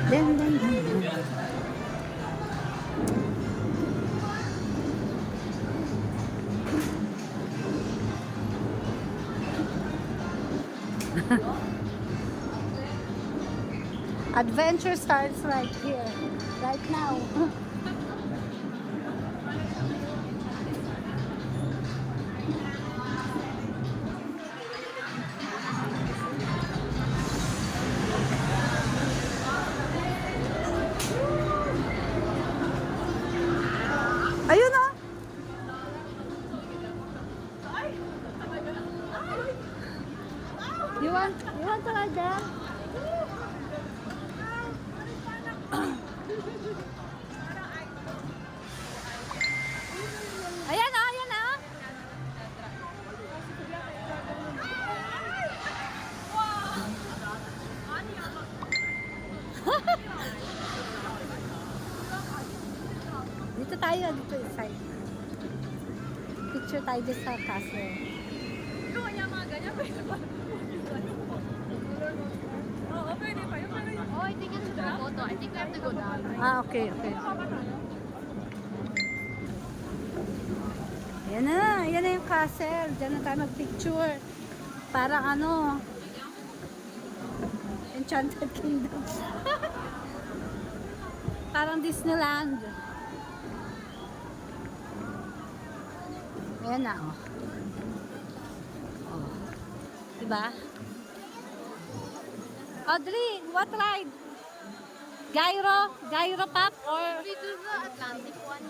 Den, den, den, den. Adventure starts right here, right now. Ayun na! You want to ride there? Ayan na, ayan na! Dito tayo, dito inside. Picture tayo dito sa castle. Yung kanya mga ganyan, pwede pa. Oo, pwede pa. Yung mga Oh, I think it's a photo. I think we have to go down. Ah, okay, okay. Yan na yung castle. Diyan na tayo mag-picture. Parang ano, Enchanted Kingdom. Parang Disneyland. Ayan na, oh. Oh. Diba? Audrey, what ride? Gyro? Gyro Pop or We do the Atlantic one.